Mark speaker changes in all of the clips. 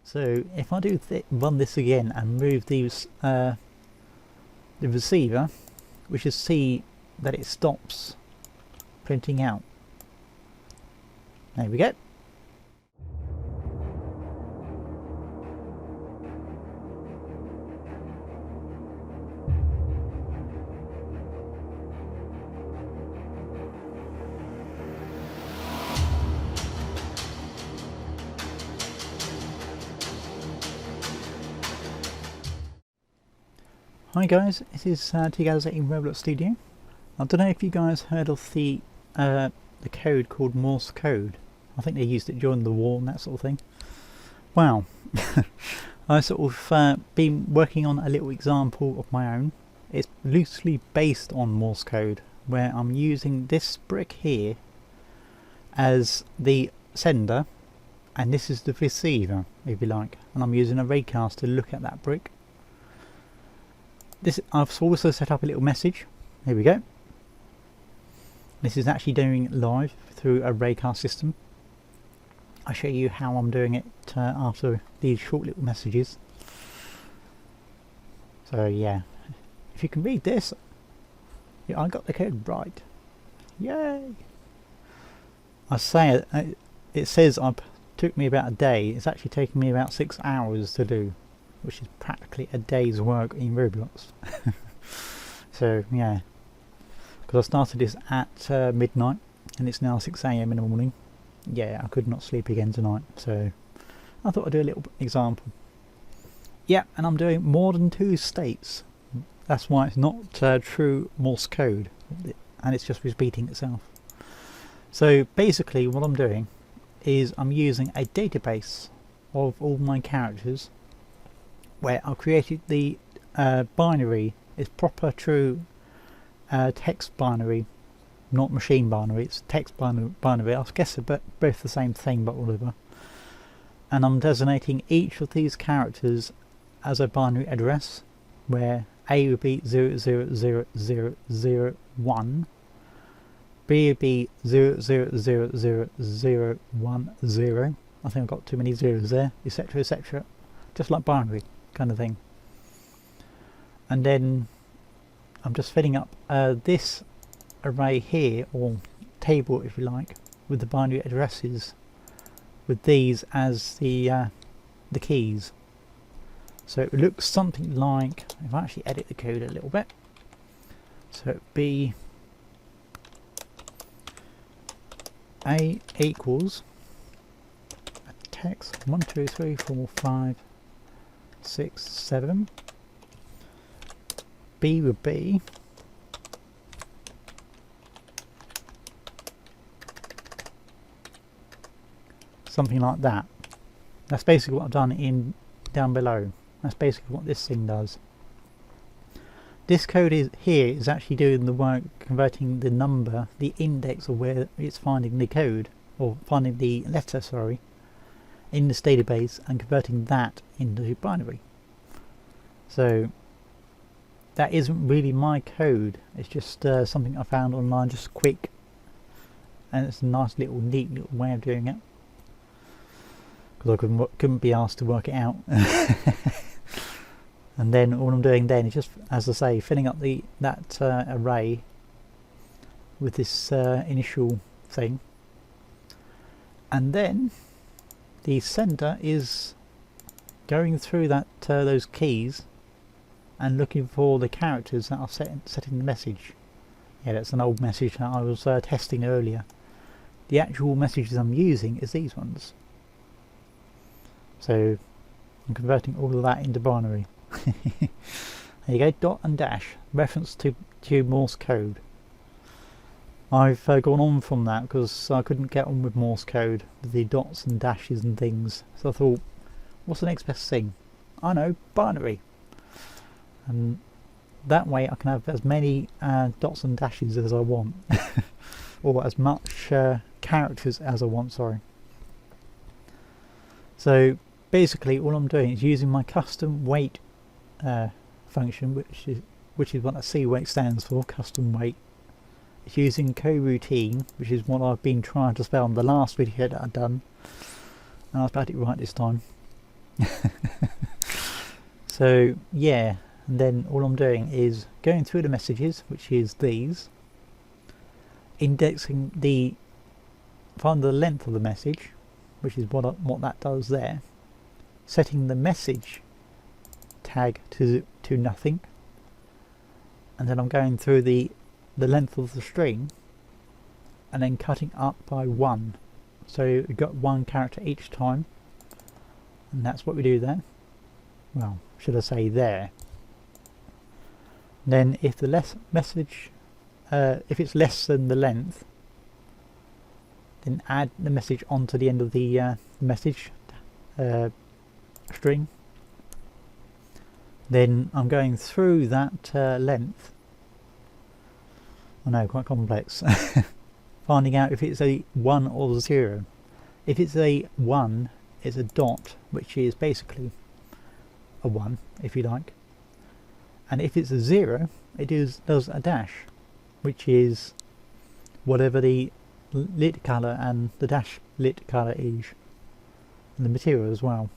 Speaker 1: So if I do run this again and move these the receiver, we should see that it stops printing out. There we go. Hi guys, this is TGStudios in Roblox Studio. I don't know if you guys heard of the code called Morse code. I think they used it during the war and that sort of thing. Well, I sort of been working on a little example of my own. It's loosely based on Morse code, where I'm using this brick here as the sender, and this is the receiver, if you like. And I'm using a raycast to look at that brick. I've also set up a little message. Here we go. This is actually doing it live through a raycast system. I'll show you how I'm doing it after these short little messages. So yeah, if you can read this, yeah, I got the code right. Yay! I say it says it took me about a day. It's actually taken me about 6 hours to do, which is practically a day's work in Roblox. So yeah, because I started this at midnight and it's now 6 AM in the morning. Yeah, I could not sleep again tonight, so I thought I'd do a little example. Yeah, and I'm doing more than 2 states. That's why it's not true Morse code, and it's just repeating itself. So basically what I'm doing is I'm using a database of all my characters, where I've created the binary. It's proper true text binary, not machine binary. It's text binary. I guess they're both the same thing, but whatever. And I'm designating each of these characters as a binary address, where A would be 0000001, B would be 0000010. I think I've got too many zeros there, etc, etc. Just like binary kind of thing. And then I'm just filling up this array here, or table if you like, with the binary addresses, with these as the keys. So it looks something like, if I actually edit the code a little bit, so it'd be A equals text 1 2 3 4 5 6 7. B would be something like that. That's basically what I've done in down below. That's basically what this thing does. This code is actually doing the work, converting the number, the index of where it's finding the code, or finding the letter, sorry, in this database, and converting that into binary. So that isn't really my code. It's just something I found online, just quick, and it's a nice little neat little way of doing it, because I couldn't be asked to work it out. And then all I'm doing then is just, as I say, filling up that array with this initial thing, and then the sender is going through those keys and looking for the characters that are set in the message. Yeah, that's an old message that I was testing earlier. The actual messages I'm using is these ones. So I'm converting all of that into binary. There you go, dot and dash, reference to Morse code. I've gone on from that because I couldn't get on with Morse code, with the dots and dashes and things. So I thought, what's the next best thing? I know, binary. And that way I can have as many dots and dashes as I want, or as much characters as I want, sorry. So basically all I'm doing is using my custom weight function, which is what a C weight stands for, custom weight. It's using coroutine, which is what I've been trying to spell in the last video that I've done, and I spelled it right this time. So yeah, and then all I'm doing is going through the messages, which is these, indexing find the length of the message, which is what that does there, setting the message tag to nothing, and then I'm going through the length of the string and then cutting up by 1, so you've got 1 character each time, and that's what we do there. Well, should I say there. Then if the message if it's less than the length, then add the message onto the end of the message string. Then I'm going through that length. I know, quite complex. Finding out if it's a 1 or 0. If it's a 1, it's a dot, which is basically a 1, if you like. And if it's a 0, it does a dash, which is whatever the lit colour and the dash lit colour is, and the material as well.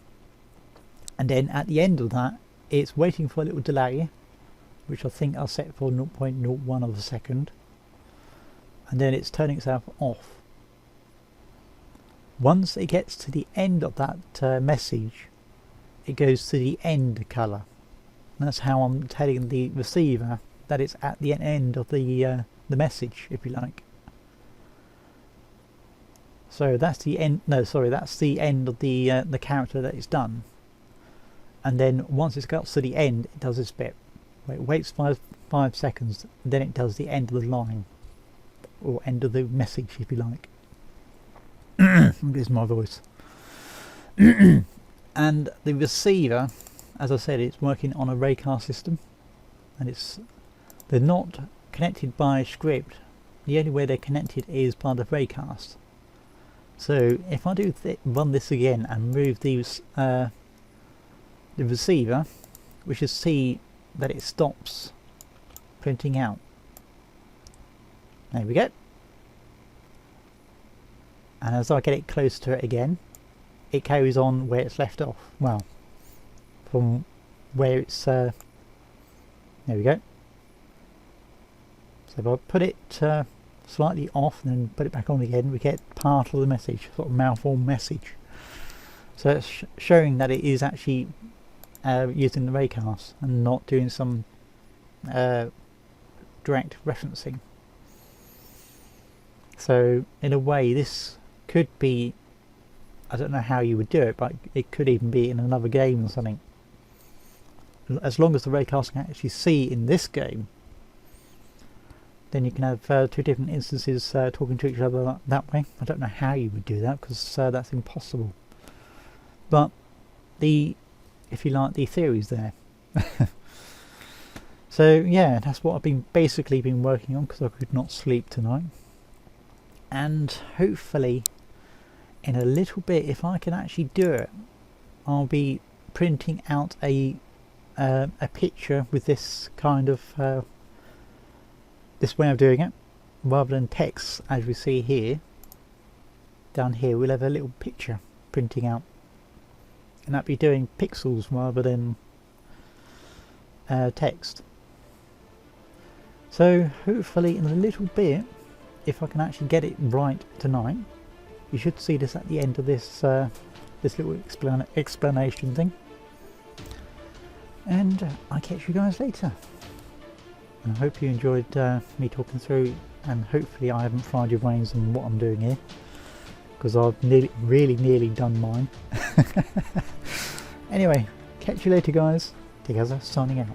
Speaker 1: And then at the end of that, it's waiting for a little delay, which I think I'll set for 0.01 of a second, and then it's turning itself off. Once it gets to the end of that message, it goes to the end colour. And that's how I'm telling the receiver that it's at the end of the message, if you like. So that's the end. No, sorry, that's the end of the character that it's done. And then once it's got to the end, it does this bit. It waits 5 seconds, then it does the end of the line, or end of the message, if you like. This is my voice. And the receiver, as I said, it's working on a raycast system, and they're not connected by script. The only way they're connected is by the raycast. So if I do run this again and move the receiver, we should see that it stops printing out. There we go. And as I get it close to it again, it carries on where it's left off. Well, from where it's there we go. So if I put it slightly off and then put it back on again, we get part of the message, sort of malformed message. So it's showing that it is actually using the raycast and not doing some direct referencing. So in a way, this could be, I don't know how you would do it, but it could even be in another game or something. As long as the raycast can actually see in this game, then you can have 2 different instances talking to each other that way. I don't know how you would do that, because that's impossible. But if you like, the theory's there. So yeah, that's what I've basically been working on, because I could not sleep tonight. And hopefully in a little bit, if I can actually do it, I'll be printing out a picture with this kind of this way of doing it, rather than text as we see here. Down here we'll have a little picture printing out, and that'll be doing pixels rather than text. So hopefully in a little bit, if I can actually get it right tonight, you should see this at the end of this this little explanation thing. And I'll catch you guys later. And I hope you enjoyed me talking through, and hopefully I haven't fried your brains on what I'm doing here, because I've really nearly done mine. Anyway, catch you later guys. TGStudios signing out.